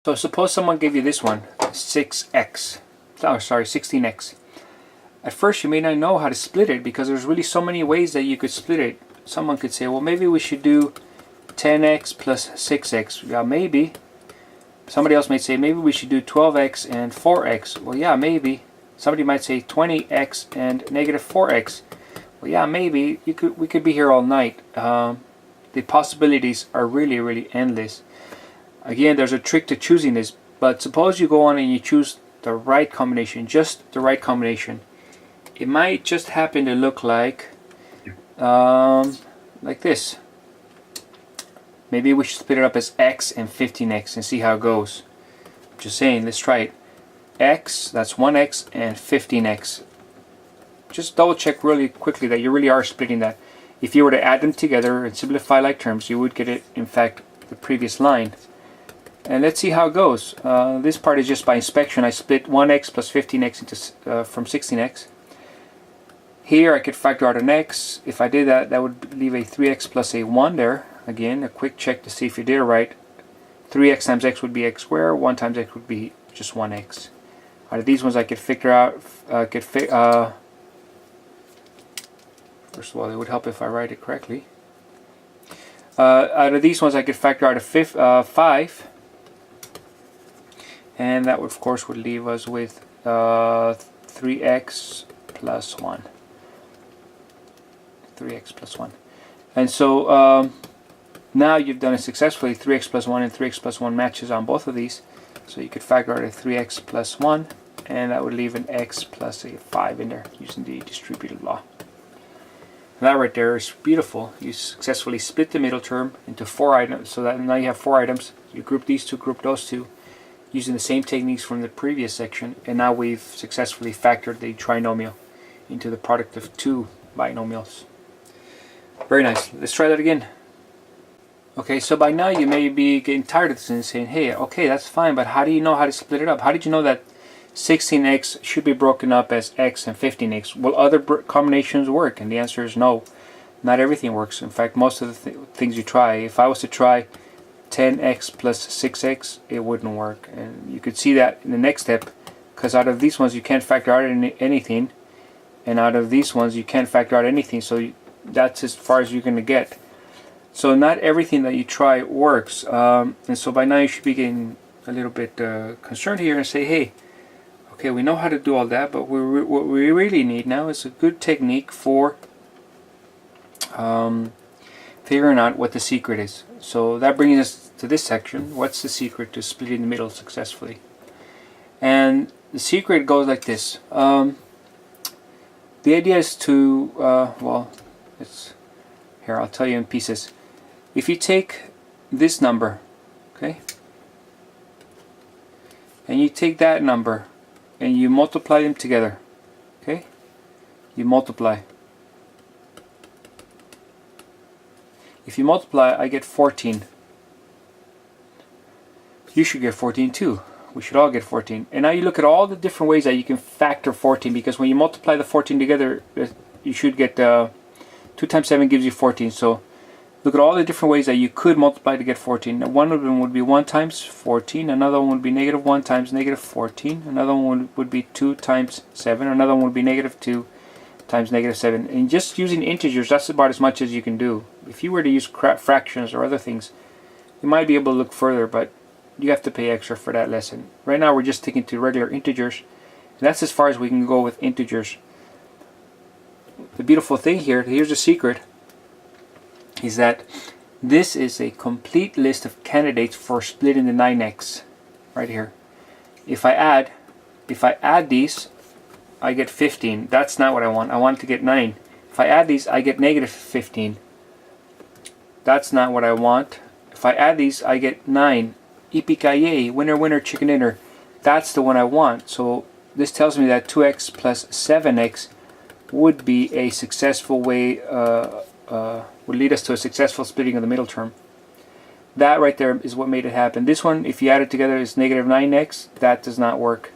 So suppose someone gave you this one, 6x. Oh, sorry, 16x. At first you may not know how to split it because there's really so many ways that you could split it. Someone could say, well, maybe we should do 10x plus 6x. Yeah, maybe. Somebody else might say, maybe we should do 12x and 4x. Well, yeah, maybe. Somebody might say 20x and negative 4x. Well, yeah, maybe. We could be here all night. The possibilities are really, really endless. Again, there's a trick to choosing this, but suppose you go on and you choose the right combination, just the right combination. It might just happen to look like this. Maybe we should split it up as x and 15x and see how it goes. Just saying, let's try it. X, that's 1x and 15x. Just double check really quickly that you really are splitting that. If you were to add them together and simplify like terms, you would get it, in fact, the previous line. And let's see how it goes. This part is just by inspection. I split 1x plus 15x into from 16x. Here I could factor out an x. If I did that, that would leave a 3x plus a 1 there. Again, a quick check to see if you did it right. 3x times x would be x squared. 1 times x would be just 1x. Out of these ones I could figure out, first of all, it would help if I write it correctly. Out of these ones I could factor out a 5. And that would, of course, would leave us with 3x plus 1. 3x plus 1. And so now you've done it successfully. 3x plus 1 and 3x plus 1 matches on both of these. So you could factor out a 3x plus 1, and that would leave an x plus a 5 in there using the distributive law. And that right there is beautiful. You successfully split the middle term into 4 items, so that now you have 4 items. You group these two, group those two, using the same techniques from the previous section, and now we've successfully factored the trinomial into the product of 2 binomials. Very nice. Let's try that again. Okay, so by now you may be getting tired of this and saying, hey, okay, that's fine, but how do you know how to split it up? How did you know that 16x should be broken up as x and 15x? Will other combinations work? And the answer is no. Not everything works. In fact, most of the things you try, if I was to try 10x plus 6x, it wouldn't work. And you could see that in the next step, because out of these ones you can't factor out anything, and out of these ones you can't factor out anything, so that's as far as you're going to get. So not everything that you try works, and so by now you should be getting a little bit concerned here and say, hey, okay, we know how to do all that, but what we really need now is a good technique for figuring out what the secret is. So that brings us to this section. What's the secret to splitting the middle successfully? And the secret goes like this. The idea is to, well, here, I'll tell you in pieces. If you take this number, okay, and you take that number and you multiply them together, okay, you multiply. If you multiply, I get 14. You should get 14 too. We should all get 14. And now you look at all the different ways that you can factor 14, because when you multiply the 14 together, you should get 2 times 7 gives you 14. So look at all the different ways that you could multiply to get 14. Now, one of them would be 1 times 14. Another one would be negative 1 times negative 14. Another one would be 2 times 7. Another one would be negative 2 times negative 7. And just using integers, that's about as much as you can do. If you were to use fractions or other things, you might be able to look further, but you have to pay extra for that lesson. Right now we're just sticking to regular integers, and that's as far as we can go with integers. The beautiful thing here, here's the secret, is that this is a complete list of candidates for splitting the 9x right here. If I add these, I get 15. That's not what I want. I want to get 9. If I add these, I get negative 15. That's not what I want. If I add these, I get 9. Yippee-ki-yay, winner, winner, chicken dinner. That's the one I want. So this tells me that 2x plus 7x would be a successful way, would lead us to a successful splitting of the middle term. That right there is what made it happen. This one, if you add it together, is negative 9x. That does not work.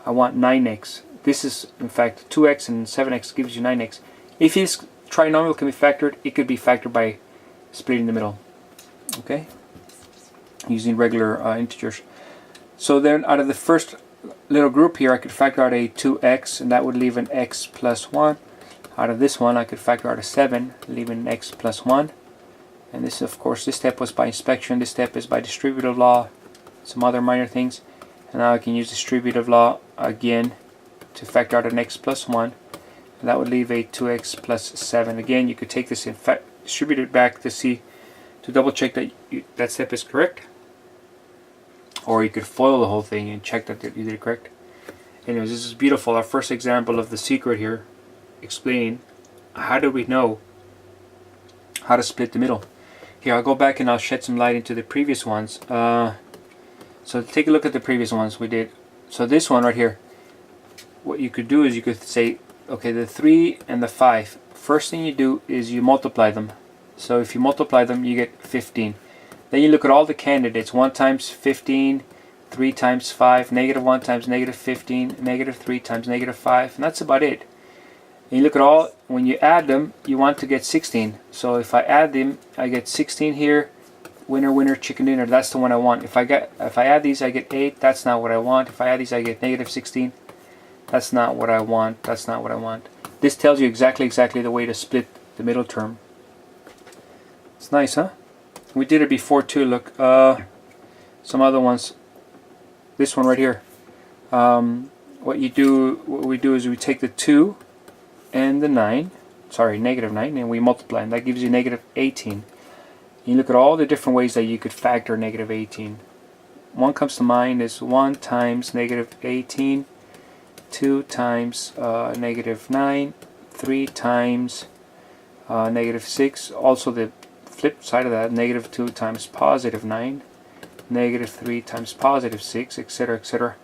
I want 9x. This is, in fact, 2x and 7x gives you 9x. If this trinomial can be factored, it could be factored by splitting the middle. Okay? Using regular integers. So then out of the first little group here, I could factor out a 2x, and that would leave an x plus 1. Out of this one, I could factor out a 7, leaving an x plus 1. And this, of course, this step was by inspection. This step is by distributive law, some other minor things. And now I can use distributive law again to factor out an x plus 1. And that would leave a 2x plus 7. Again, you could take this and distribute it back to double check that that step is correct. Or you could FOIL the whole thing and check that you did it correct. Anyways, this is beautiful. Our first example of the secret here, explaining how do we know how to split the middle. Here, I'll go back and I'll shed some light into the previous ones. So take a look at the previous ones we did. So this one right here, what you could do is you could say, okay, the 3 and the 5. First thing you do is you multiply them. So if you multiply them, you get 15. Then you look at all the candidates. 1 times 15, 3 times 5, negative 1 times negative 15, negative 3 times negative 5, and that's about it. And you look at all, when you add them, you want to get 16. So if I add them, I get 16 here. Winner, winner, chicken dinner. That's the one I want. If I add these, I get 8. That's not what I want. If I add these, I get negative 16. That's not what I want. That's not what I want. This tells you exactly the way to split the middle term. It's nice, huh? We did it before too. Look, some other ones. This one right here. What we do is we take the 2 and the 9, sorry, negative 9, and we multiply, and that gives you negative 18. You look at all the different ways that you could factor negative 18. One comes to mind is 1 times negative 18, 2 times negative 9, 3 times negative 6. Also the flip side of that, negative 2 times positive 9, negative 3 times positive 6, etc., etc.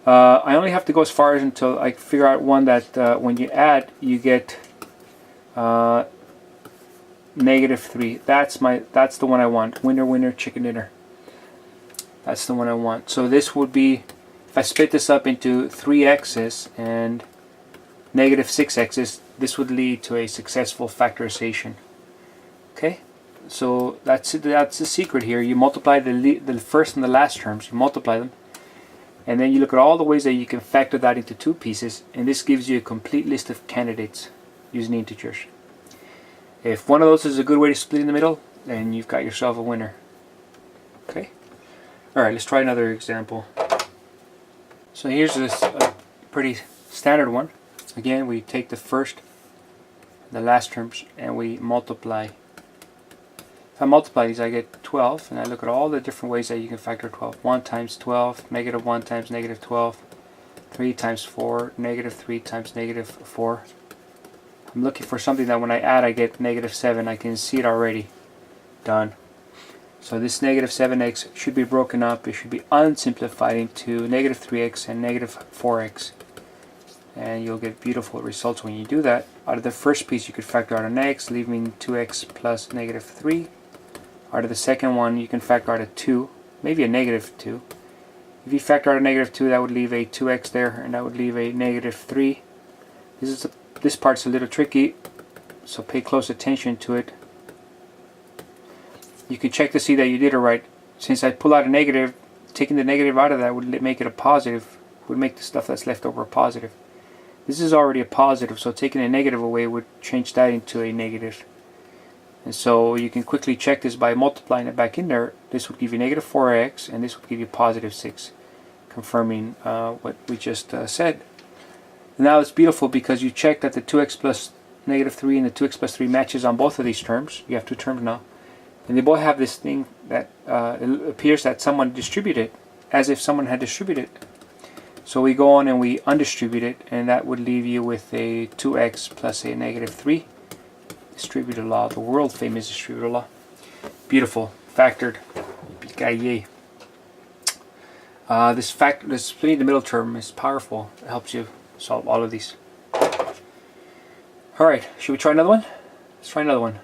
I only have to go as far as until I figure out one that when you add, you get negative 3. That's the one I want. Winner, winner, chicken dinner. That's the one I want. So this would be, if I split this up into 3x's and negative 6x's, this would lead to a successful factorization. Okay, so that's the secret here. You multiply the first and the last terms. You multiply them, and then you look at all the ways that you can factor that into 2 pieces, and this gives you a complete list of candidates using integers. If one of those is a good way to split in the middle, then you've got yourself a winner. Okay. All right, let's try another example. So here's this pretty standard one. Again, we take the first, the last terms, and we multiply. If I multiply these, I get 12, and I look at all the different ways that you can factor 12. 1 times 12, negative 1 times negative 12, 3 times 4, negative 3 times negative 4. I'm looking for something that when I add, I get negative 7. I can see it already. Done. So this negative 7x should be broken up. It should be unsimplified into negative 3x and negative 4x. And you'll get beautiful results when you do that. Out of the first piece, you could factor out an x, leaving 2x plus negative 3. Out of the second one, you can factor out a 2, maybe a negative 2. If you factor out a negative 2, that would leave a 2x there, and that would leave a negative 3. This part's a little tricky, so pay close attention to it. You can check to see that you did it right. Since I pull out a negative, taking the negative out of that would make it a positive, would make the stuff that's left over a positive. This is already a positive, so taking a negative away would change that into a negative. And so you can quickly check this by multiplying it back in there. This would give you negative 4x, and this would give you positive 6, confirming what we just said. And now it's beautiful because you check that the 2x plus negative 3 and the 2x plus 3 matches on both of these terms. You have 2 terms now. And they both have this thing that it appears that someone distributed, as if someone had distributed. So we go on and we undistribute it, and that would leave you with a 2x plus a negative 3. Distributive law, the world famous distributive law. Beautiful, factored. Yay. This splitting the middle term is powerful. It helps you solve all of these. Alright, should we try another one? Let's try another one.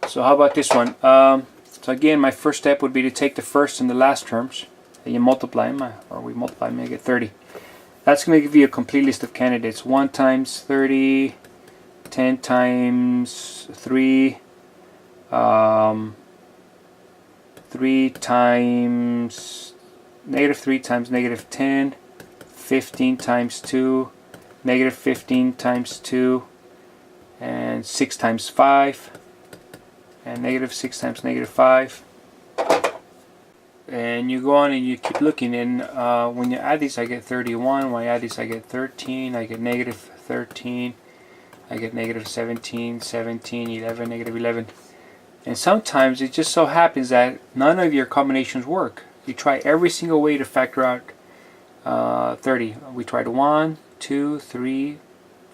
So how about this one? So again, my first step would be to take the first and the last terms, and you multiply them, or we multiply them, and you get 30. That's going to give you a complete list of candidates. 1 times 30, 10 times 3, 3 times negative 3 times negative 10, 15 times 2, negative 15 times 2, and 6 times 5, and negative 6 times negative 5. And you go on and you keep looking, and when you add these I get 31, when I add these I get 13, I get negative 13, I get negative 17, 17, 11, negative 11. And sometimes it just so happens that none of your combinations work. You try every single way to factor out 30. We tried 1, 2, 3,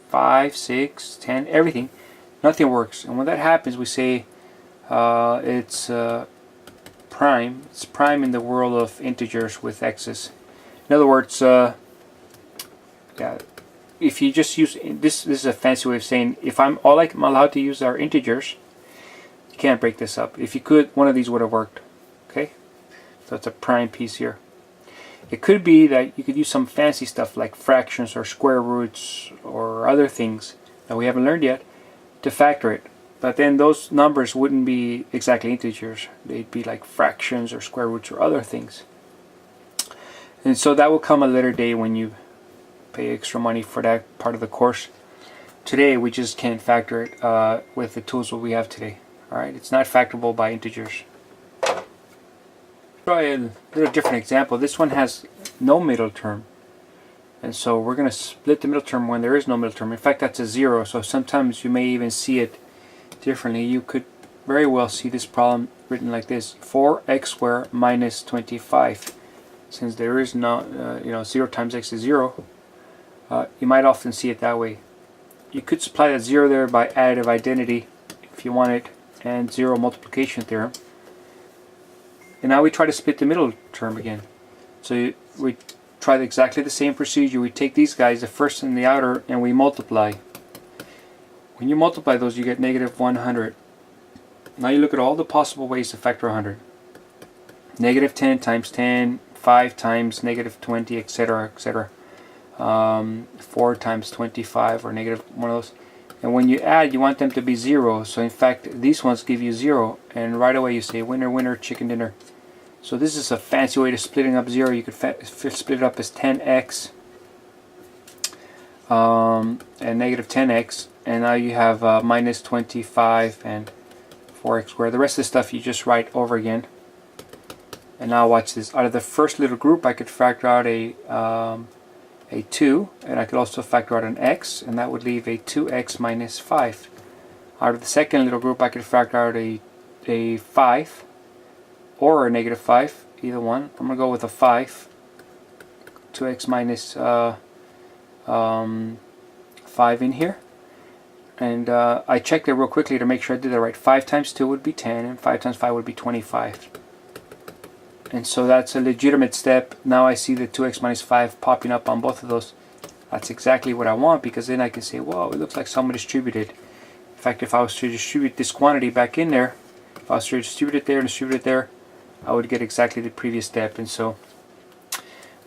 5, 6, 10, everything. Nothing works. And when that happens, we say it's prime. It's prime in the world of integers with x's. In other words, yeah, if you just use this is a fancy way of saying if I'm allowed to use are integers, you can't break this up. If you could, one of these would have worked. Okay, so it's a prime piece here. It could be that you could use some fancy stuff like fractions or square roots or other things that we haven't learned yet to factor it. But then those numbers wouldn't be exactly integers. They'd be like fractions or square roots or other things. And so that will come a later day when you pay extra money for that part of the course. Today we just can't factor it with the tools that we have today. Alright, it's not factorable by integers. Try a little different example. This one has no middle term. And so we're going to split the middle term when there is no middle term. In fact, that's a 0. So sometimes you may even see it differently. You could very well see this problem written like this: 4x squared minus 25. Since there is no, 0 times x is 0, you might often see it that way. You could supply that 0 there by additive identity if you want it, and 0 multiplication theorem. And now we try to split the middle term again. So we try exactly the same procedure. We take these guys, the first and the outer, and we multiply. When you multiply those, you get negative 100. Now you look at all the possible ways to factor 100. Negative 10 times 10, 5 times negative 20, etc., etc. 4 times 25, or negative one of those. And when you add, you want them to be 0. So in fact, these ones give you 0. And right away you say, winner, winner, chicken dinner. So this is a fancy way to splitting up 0. You could split it up as 10x and negative 10x. And now you have minus 25 and 4x squared. The rest of the stuff you just write over again. And now watch this. Out of the first little group, I could factor out a 2, and I could also factor out an x, and that would leave a 2x minus 5. Out of the second little group, I could factor out a 5 or a negative 5, either one. I'm going to go with a 5. 2x minus 5 in here. And I checked it real quickly to make sure I did that right. 5 times 2 would be 10, and 5 times 5 would be 25. And so that's a legitimate step. Now I see the 2x minus 5 popping up on both of those. That's exactly what I want, because then I can say, whoa, it looks like someone distributed. In fact, if I was to distribute this quantity back in there, if I was to distribute it there and distribute it there, I would get exactly the previous step. And so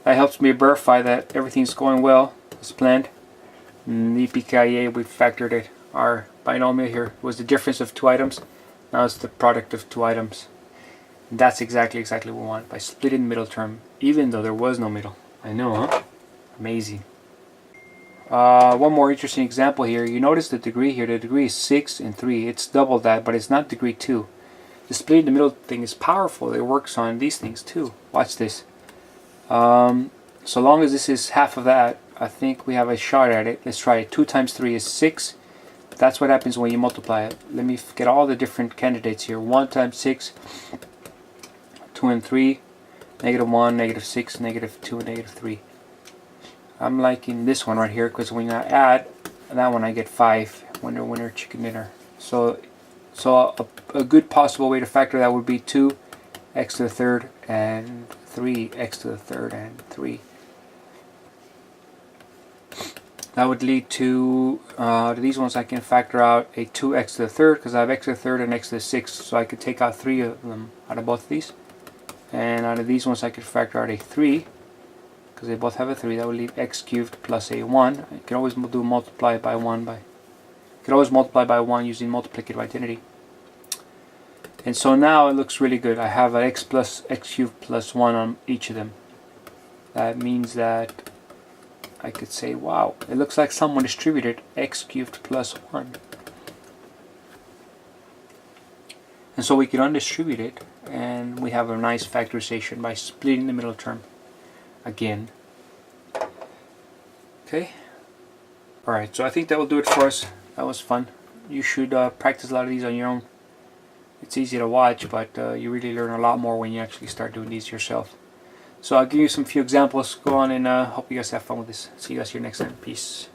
that helps me verify that everything's going well as planned. In the EPKIA, we factored it. Our binomial here was the difference of two items. Now it's the product of two items. And that's exactly what we want, by splitting the middle term, even though there was no middle. I know, huh? Amazing. One more interesting example here. You notice the degree here. The degree is 6 and 3. It's double that, but it's not degree 2. The splitting the middle thing is powerful. It works on these things too. Watch this. So long as this is half of that, I think we have a shot at it. Let's try it. 2 times 3 is 6. That's what happens when you multiply it. Let me get all the different candidates here. 1 times 6. 2 and 3, negative 1, negative 6, negative 2, and negative 3. I'm liking this one right here, because when I add that one I get 5. Winner, winner, chicken dinner. So a good possible way to factor that would be 2x to the third and 3x to the third and 3. That would lead to these ones. I can factor out a 2x to the third, because I have x to the third and x to the sixth, so I could take out 3 of them out of both of these. And out of these ones I could factor out a 3, because they both have a 3. That would leave x cubed plus a 1. You can always do multiply by 1 by. You can always multiply by 1 using multiplicative identity. And so now it looks really good. I have an x cubed plus 1 on each of them. that means that I could say, wow, it looks like someone distributed x cubed plus 1. And so we can undistribute it, and we have a nice factorization by splitting the middle term again. Okay. Alright, so I think that will do it for us. That was fun. You should practice a lot of these on your own. It's easy to watch, but you really learn a lot more when you actually start doing these yourself. So I'll give you some few examples. Go on, and hope you guys have fun with this. See you guys here next time. Peace.